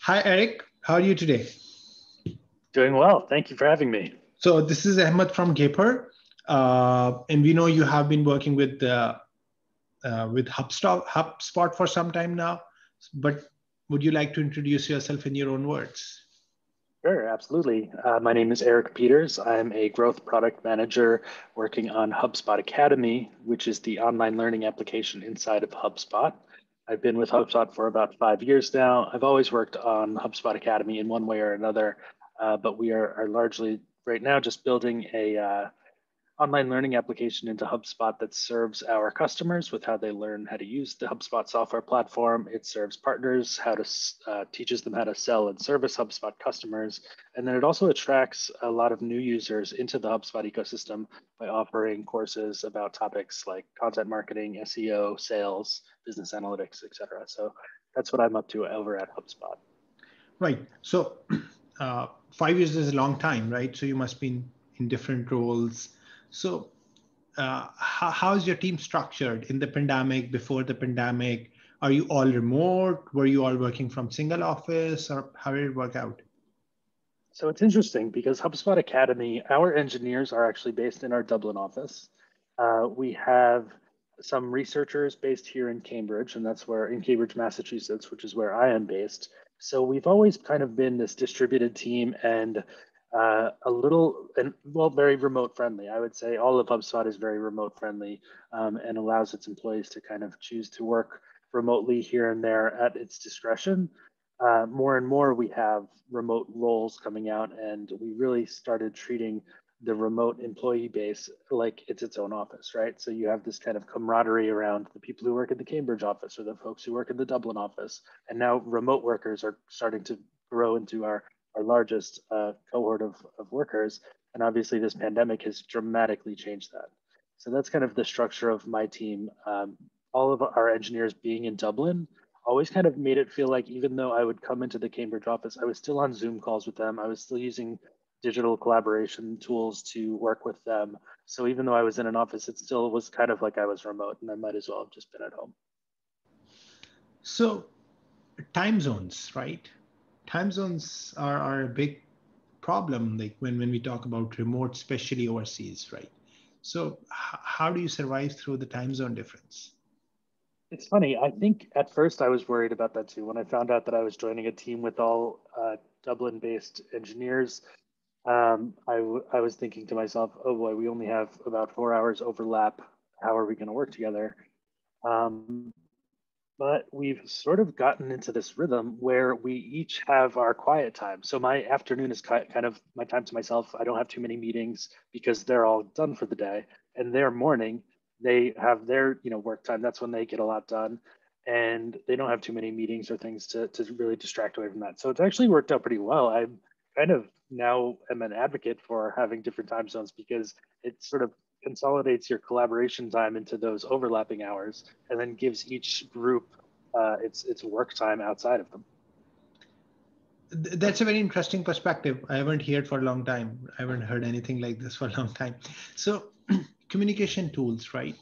Hi, Eric. How are you today? Doing well. Thank you for having me. So this is Ahmed from Gaper, and we know you have been working with HubSpot for some time now. But would you like to introduce yourself in your own words? Sure, absolutely. My name is Eric Peters. I'm a growth product manager working on HubSpot Academy, which is the online learning application inside of HubSpot. I've been with HubSpot for about 5 years now. I've always worked on HubSpot Academy in one way or another, but we are largely right now just building a online learning application into HubSpot that serves our customers with how they learn how to use the HubSpot software platform. It serves partners how to teaches them how to sell and service HubSpot customers, and then it also attracts a lot of new users into the HubSpot ecosystem by offering courses about topics like content marketing, SEO, sales, business analytics, etc. So that's what I'm up to over at HubSpot. Right. So 5 years is a long time, right? So you must be in different roles. So how is your team structured in the pandemic, before the pandemic? Are you all remote? Were you all working from single office, or how did it work out? So it's interesting because HubSpot Academy, our engineers are actually based in our Dublin office. We have some researchers based here in Cambridge, and that's where in Cambridge, Massachusetts, which is where I am based. So we've always kind of been this distributed team and very remote friendly. I would say all of HubSpot is very remote friendly and allows its employees to kind of choose to work remotely here and there at its discretion. More and more we have remote roles coming out, and we really started treating the remote employee base like it's its own office, right? So you have this kind of camaraderie around the people who work in the Cambridge office or the folks who work in the Dublin office. And now remote workers are starting to grow into our largest cohort of workers. And obviously this pandemic has dramatically changed that. So that's kind of the structure of my team. All of our engineers being in Dublin always kind of made it feel like even though I would come into the Cambridge office, I was still on Zoom calls with them. I was still using digital collaboration tools to work with them. So even though I was in an office, it still was kind of like I was remote and I might as well have just been at home. So time zones, right? Time zones are a big problem, like when we talk about remote, especially overseas, right? So how do you survive through the time zone difference? It's funny. I think at first I was worried about that too. When I found out that I was joining a team with all Dublin-based engineers, I was thinking to myself, oh boy, we only have about 4 hours overlap. How are we going to work together? Um, but we've sort of gotten into this rhythm where we each have our quiet time. So my afternoon is kind of my time to myself. I don't have too many meetings because they're all done for the day. And their morning, they have their work time. That's when they get a lot done, and they don't have too many meetings or things to really distract away from that. So it's actually worked out pretty well. I'm kind of now am an advocate for having different time zones because it sort of consolidates your collaboration time into those overlapping hours and then gives each group its work time outside of them. That's a very interesting perspective. I haven't heard for a long time. I haven't heard anything like this for a long time. So communication tools, right?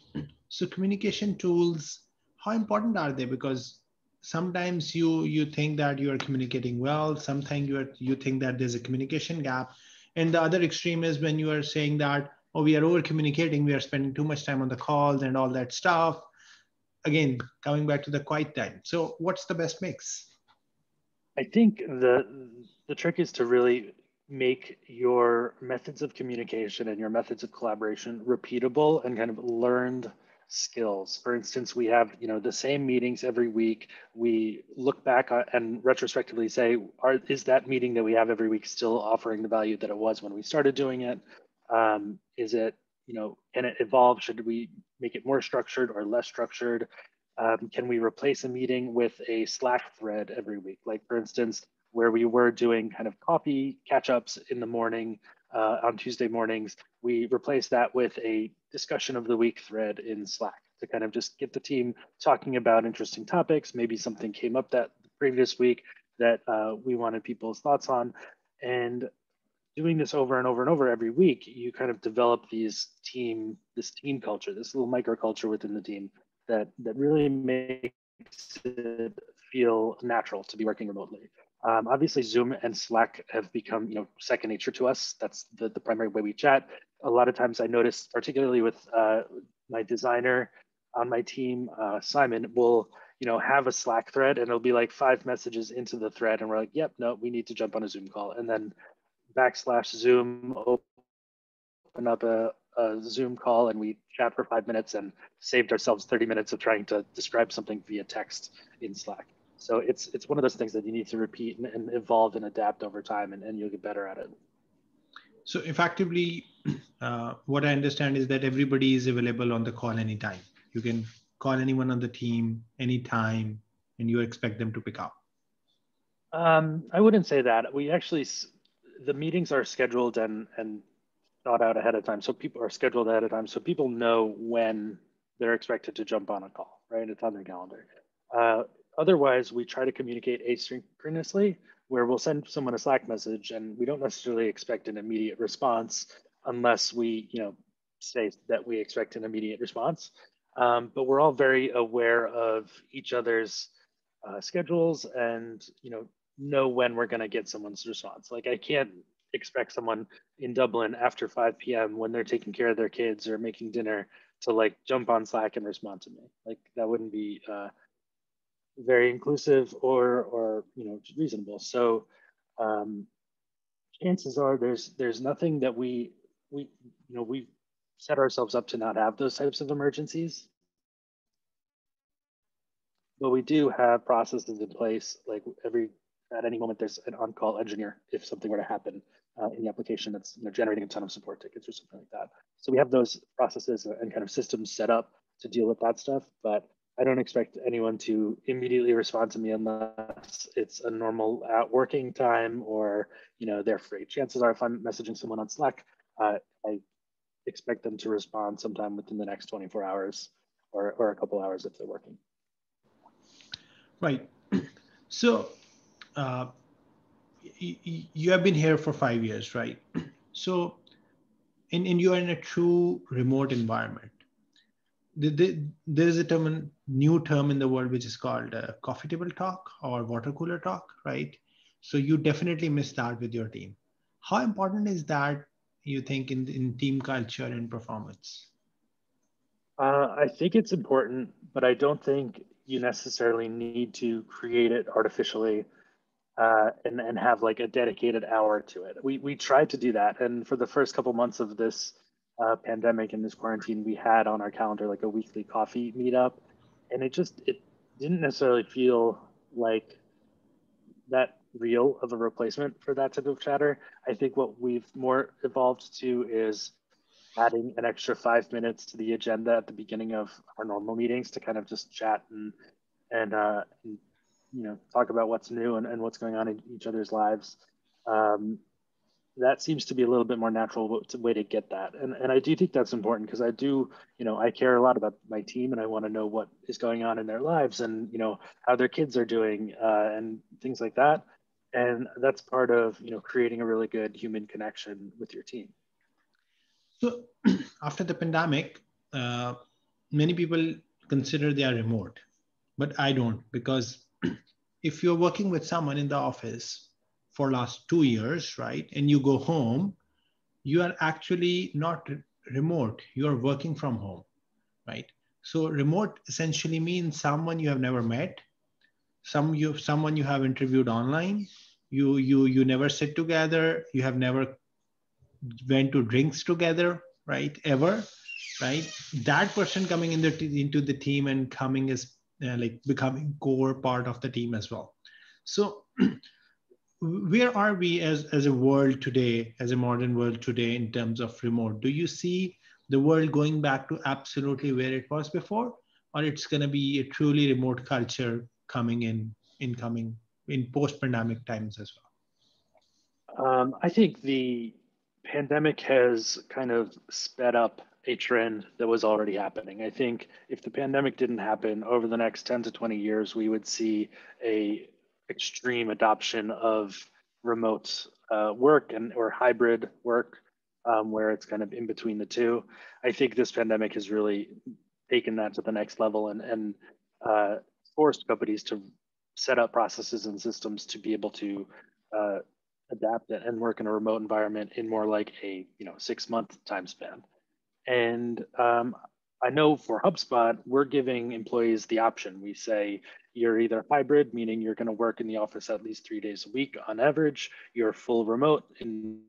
So communication tools, how important are they? Because sometimes you think that you are communicating well, sometimes you think that there's a communication gap. And the other extreme is when you are saying that, oh, we are over communicating, we are spending too much time on the calls and all that stuff. Again, coming back to the quiet time. So what's the best mix? I think the trick is to really make your methods of communication and your methods of collaboration repeatable and kind of learned skills. For instance, we have the same meetings every week. We look back and retrospectively say, is that meeting that we have every week still offering the value that it was when we started doing it? Is it can it evolve? Should we make it more structured or less structured? Can we replace a meeting with a Slack thread every week? Like, for instance, where we were doing kind of coffee catch ups in the morning on Tuesday mornings, we replaced that with a discussion of the week thread in Slack to kind of just get the team talking about interesting topics. Maybe something came up that previous week that we wanted people's thoughts on. And doing this over and over and over every week, you kind of develop this team culture, this little microculture within the team that really makes it feel natural to be working remotely. Obviously, Zoom and Slack have become, second nature to us. That's the primary way we chat. A lot of times I notice, particularly with my designer on my team, Simon, will, have a Slack thread and it'll be like 5 messages into the thread. And we're like, yep, no, we need to jump on a Zoom call. And then /Zoom, open up a Zoom call and we chat for 5 minutes and saved ourselves 30 minutes of trying to describe something via text in Slack. So it's one of those things that you need to repeat and evolve and adapt over time, and you'll get better at it. So effectively, what I understand is that everybody is available on the call anytime. You can call anyone on the team anytime, and you expect them to pick up. I wouldn't say that. We actually, the meetings are scheduled and thought out ahead of time. So people are scheduled ahead of time. So people know when they're expected to jump on a call, right? It's on their calendar. Otherwise, we try to communicate asynchronously, where we'll send someone a Slack message and we don't necessarily expect an immediate response unless we, say that we expect an immediate response. But we're all very aware of each other's schedules and, know when we're going to get someone's response. Like I can't expect someone in Dublin after 5 p.m. when they're taking care of their kids or making dinner to like jump on Slack and respond to me. Like that wouldn't be very inclusive or reasonable. So chances are there's nothing that we set ourselves up to not have those types of emergencies. But we do have processes in place, like at any moment there's an on-call engineer if something were to happen in the application that's generating a ton of support tickets or something like that. So we have those processes and kind of systems set up to deal with that stuff, but I don't expect anyone to immediately respond to me unless it's a normal working time or they're free. Chances are if I'm messaging someone on Slack, I expect them to respond sometime within the next 24 hours or a couple hours if they're working. Right. So you have been here for 5 years, right? So, and you are in a true remote environment. There is a new term in the world which is called coffee table talk or water cooler talk, right? So you definitely miss that with your team. How important is that, you think, in team culture and performance? I think it's important, but I don't think you necessarily need to create it artificially and have like a dedicated hour to it. We tried to do that, and for the first couple months of this pandemic and this quarantine, we had on our calendar like a weekly coffee meetup, and it didn't necessarily feel like that real of a replacement for that type of chatter. I think what we've more evolved to is adding an extra 5 minutes to the agenda at the beginning of our normal meetings to kind of just chat and talk about what's new and what's going on in each other's lives. That seems to be a little bit more natural way to get that. And I do think that's important because I care a lot about my team and I want to know what is going on in their lives and, how their kids are doing and things like that. And that's part of, creating a really good human connection with your team. So after the pandemic, many people consider they are remote, but I don't, because if you're working with someone in the office for last 2 years, right, and you go home, you are actually not remote, you are working from home, right? So remote essentially means someone you have never met, someone you have interviewed online, you never sit together, you have never went to drinks together, right? Ever, right? That person coming into the team and coming as like becoming core part of the team as well. So where are we as a world today, as a modern world today in terms of remote? Do you see the world going back to absolutely where it was before, or it's going to be a truly remote culture coming in post-pandemic times as well? I think the pandemic has kind of sped up a trend that was already happening. I think if the pandemic didn't happen over the next 10 to 20 years, we would see a extreme adoption of remote work or hybrid work, where it's kind of in between the two. I think this pandemic has really taken that to the next level and forced companies to set up processes and systems to be able to adapt it and work in a remote environment in more like a 6-month time span. And I know for HubSpot, we're giving employees the option. We say you're either hybrid, meaning you're going to work in the office at least 3 days a week on average. You're full remote, in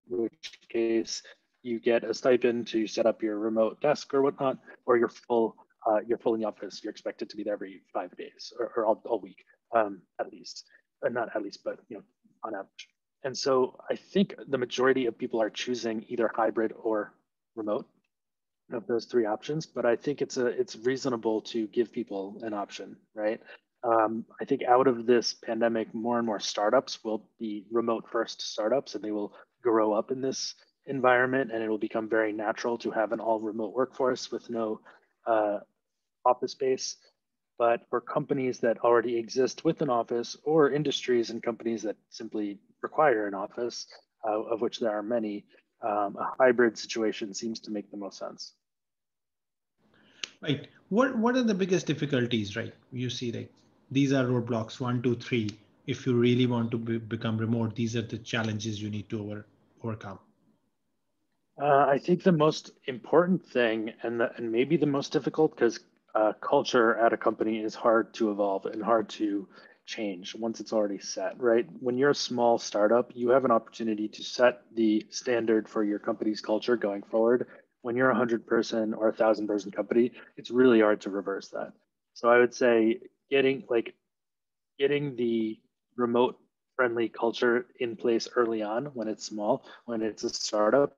which case you get a stipend to set up your remote desk or whatnot, or you're full in the office. You're expected to be there every 5 days or all week, at least. Not at least, but on average. And so I think the majority of people are choosing either hybrid or remote of those three options. But I think it's reasonable to give people an option, right? I think out of this pandemic, more and more startups will be remote first startups, and they will grow up in this environment, and it will become very natural to have an all remote workforce with no office space. But for companies that already exist with an office, or industries and companies that simply require an office, of which there are many, a hybrid situation seems to make the most sense. Right. What are the biggest difficulties, right? You see, like these are roadblocks, 1, 2, 3. If you really want to become remote, these are the challenges you need to overcome. I think the most important thing, and maybe the most difficult, because culture at a company is hard to evolve and hard to change once it's already set, right? When you're a small startup, you have an opportunity to set the standard for your company's culture going forward. When you're a 100-person or 1,000-person company, it's really hard to reverse that. So I would say getting the remote friendly culture in place early on when it's small, when it's a startup,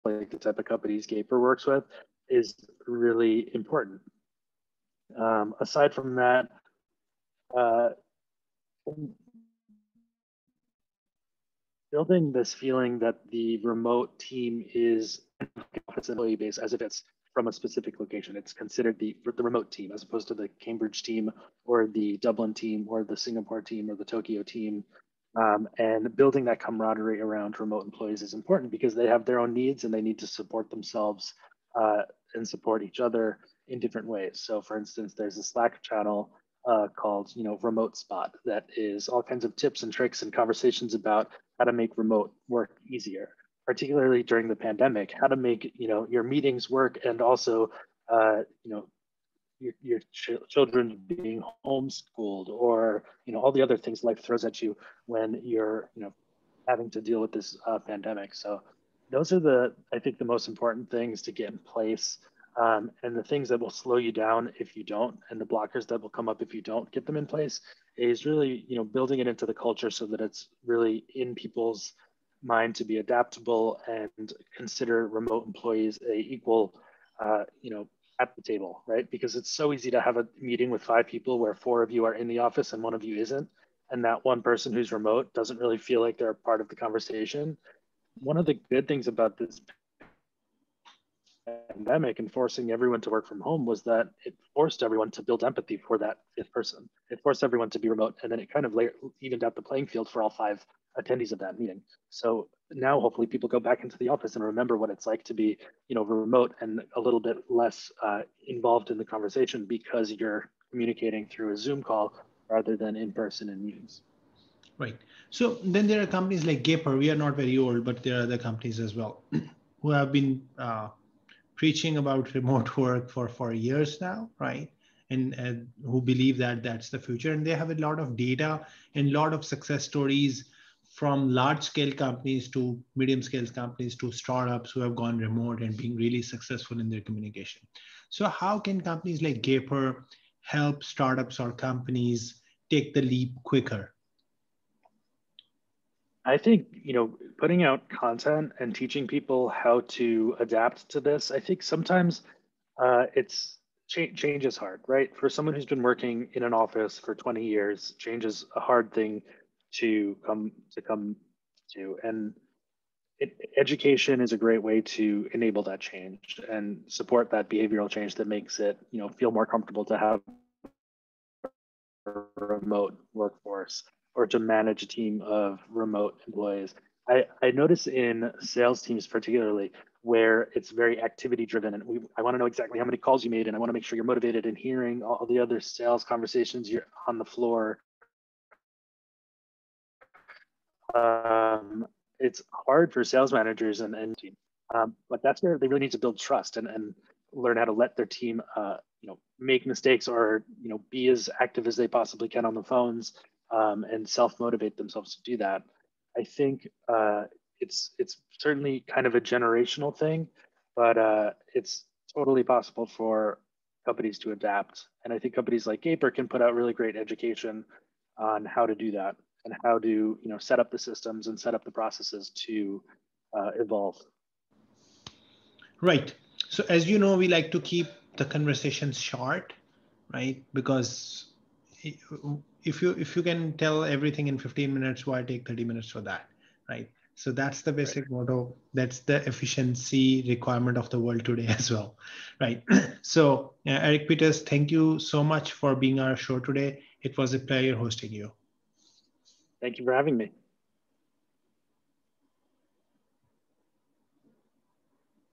like the type of companies Gaper works with, is really important. Aside from that, uh, building this feeling that the remote team is office employee base as if it's from a specific location. It's considered the remote team as opposed to the Cambridge team or the Dublin team or the Singapore team or the Tokyo team. And building that camaraderie around remote employees is important because they have their own needs and they need to support themselves and support each other in different ways. So for instance, there's a Slack channel called Remote Spot that is all kinds of tips and tricks and conversations about how to make remote work easier, particularly during the pandemic, how to make your meetings work, and also your children being homeschooled, or all the other things life throws at you when you're having to deal with this pandemic. So those are I think the most important things to get in place, and the things that will slow you down if you don't, and the blockers that will come up if you don't get them in place, is really building it into the culture so that it's really in people's mind to be adaptable and consider remote employees a equal at the table, right? Because it's so easy to have a meeting with 5 people where 4 of you are in the office and 1 of you isn't, and that one person who's remote doesn't really feel like they're part of the conversation. One of the good things about this pandemic and forcing everyone to work from home was that it forced everyone to build empathy for that 5th person. It forced everyone to be remote, and then it kind of evened out the playing field for all 5 attendees of that meeting. So now hopefully people go back into the office and remember what it's like to be remote and a little bit less involved in the conversation because you're communicating through a Zoom call rather than in person in meetings. Right. So then there are companies like Gaper. We are not very old, but there are other companies as well who have been preaching about remote work for years now, right? And who believe that that's the future. And they have a lot of data and a lot of success stories from large scale companies to medium scale companies to startups who have gone remote and being really successful in their communication. So how can companies like Gaper help startups or companies take the leap quicker? I think, putting out content and teaching people how to adapt to this, I think sometimes it's change is hard, right? For someone who's been working in an office for 20 years, change is a hard thing to come to. And education is a great way to enable that change and support that behavioral change that makes it, feel more comfortable to have a remote workforce or to manage a team of remote employees. I notice in sales teams particularly, where it's very activity driven, and I want to know exactly how many calls you made, and I want to make sure you're motivated and hearing all the other sales conversations you're on the floor. It's hard for sales managers and team, but that's where they really need to build trust and learn how to let their team make mistakes, or be as active as they possibly can on the phones, and self-motivate themselves to do that. I think it's certainly kind of a generational thing, but it's totally possible for companies to adapt. And I think companies like Gaper can put out really great education on how to do that and how to set up the systems and set up the processes to evolve. Right. So as you know, we like to keep the conversations short, right? Because if you can tell everything in 15 minutes, why take 30 minutes for that, right? So that's the basic motto. That's the efficiency requirement of the world today as well, right? So Eric Peters, thank you so much for being on our show today. It was a pleasure hosting you. Thank you for having me.